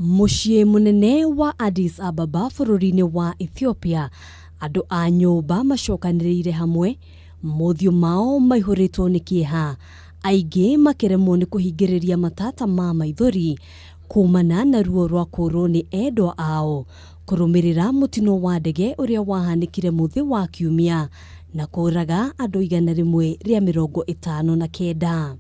Muciĩ munene wa Addis Ababa bururi-ini wa Ethiopia, andu a nyumba macokanĩrĩire hamwe, mothiũ mao maihũrĩtwo nĩ kĩeha, aingĩ makĩremwo nĩ kũhingĩrĩria matata ma maithori kumana na ruo rwa kũũrwo nĩ endwa ao kũrũmĩrĩra mutino wa ndege ũrĩa wahanĩkire muthi wa kiumia na kũraga andũ 159.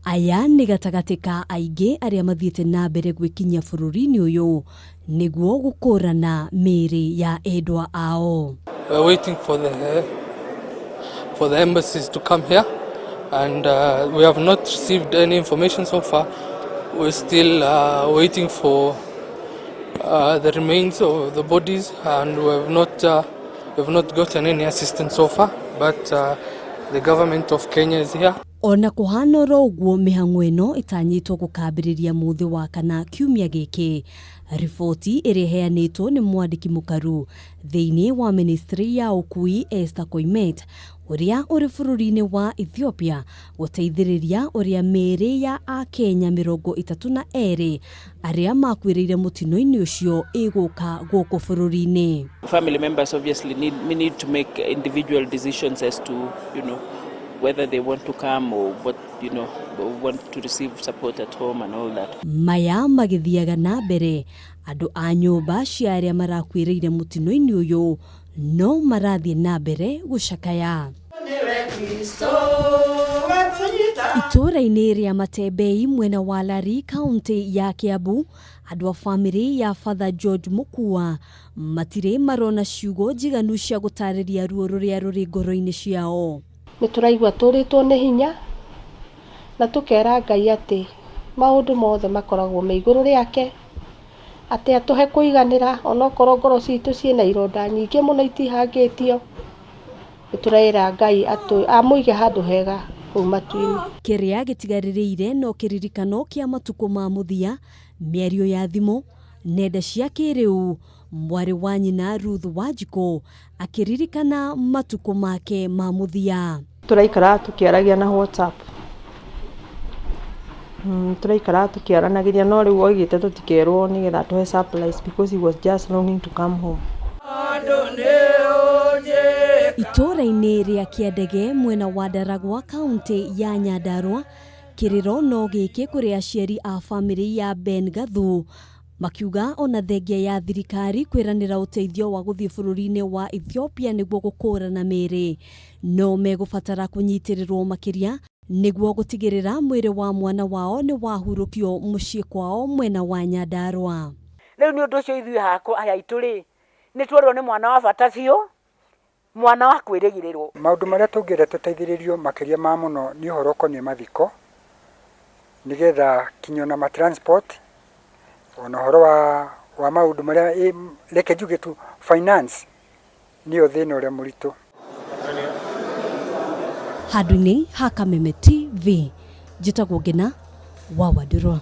Aya nĩ gatagatĩ ka aingĩ arĩa mathiĩte na mbere guikinya bururi-ini ũyũ niguo gukuurana miiri ya endwa ao. We're waiting for the embassies to come here, and we have not received any information so far. We're still waiting for the remains of the bodies, and we have not gotten any assistance so far, but the government of Kenya is here. Ona kuhana uguo Mihang'o ĩno itanyitwo gukambiriria muthi wakana kiumia giki. Riboti ĩrĩa heanĩtwo nĩ mwandĩki mũkaru thĩinĩ wa ministry ya ũkui Esther Koimet ũrĩa ũrĩ bururi-ini wa Ethiopia guteithiriria ũrĩa mĩĩrĩ ya Akenya 32 arĩa makuĩrĩire mutino-ini ucio ĩgũka gũkũ bururi-ini. Family members obviously need to make individual decisions as to, whether they want to come or what, want to receive support at home and all that. Maya magithiaga na mbere, andu a nyumba cia arĩa marakuĩrĩire mutino-ini ũyũ no marathiĩ na mbere gucakaya. Itũra-inĩ rĩa Matembei mwena wa Riri kaunti ya Kiambu, andu a family ya Father George Mukua matire marona ciugo njiganu cia gutarĩria ruo rũrĩa rũrĩ ngoro-inĩ ciao. Nĩ tũraigua tũrĩtwo nĩ hinya na tũkera Ngai atĩ maũndũ mothe makoragwo me igũrũ rĩake, atĩ atũhe kũiganĩra onokorwo ngoro citũ ciĩna ironda nyingĩ mũno itihangĩtio. Nĩ tũraĩra Ngai amũige handũ hega kũu matu-inĩ. Kĩrĩa gĩtigarĩrĩire no kĩririkano kĩa matukũ ma mũthia, mĩario ya thimũ, nenda cia kĩrĩu, mwarĩ wa nyina Ruth Wanjiku akĩririkana matukũ make ma mũthia. Tũraikara tũkĩaragia na WhatsApp. Tũraikara tũkĩaranagĩria no rĩu oigĩte tũtikerwo nĩgetha tũhe surprise because he was just longing to come home. Itũra-inĩ rĩa Kĩandege mwena wa Ndaragwa kaunti ya Nyandarua, kĩrĩro no gĩkĩ kũrĩ aciari a family ya Ben Gathu makiuga ona thengia ya thirikari kwĩranĩra ũteithio wa gũthiĩ bururi-ini wa Ethiopia nĩguo gukuurana mĩĩrĩ, no megũbatara kũnyitĩrĩrwo makĩria nĩguo gũtigĩrĩra mwĩrĩ wa mwana wao nĩ wahurũkio mũciĩ kwao mwena wa Nyandarua. Rĩu nĩ ũndũ ũcio ithuĩ hakwa aya itũ-rĩ, nĩ tuorwo nĩ mwana wa bata biũ, mwana wa kwĩrĩgĩrĩrwo. Maũndũ marĩa tũngĩenda tũteithĩrĩrio makĩria ma mũno nĩ ũhoro ũkoniĩ mathiko, nĩgetha kinyo na matransport, ona ũhoro wa maũndũ marĩa reke njuge tu finance nĩyo thĩna ũrĩa mũritũ. Handũ-inĩ ha Kameme TV, njĩtagwo Ngina wa Wandĩrwa.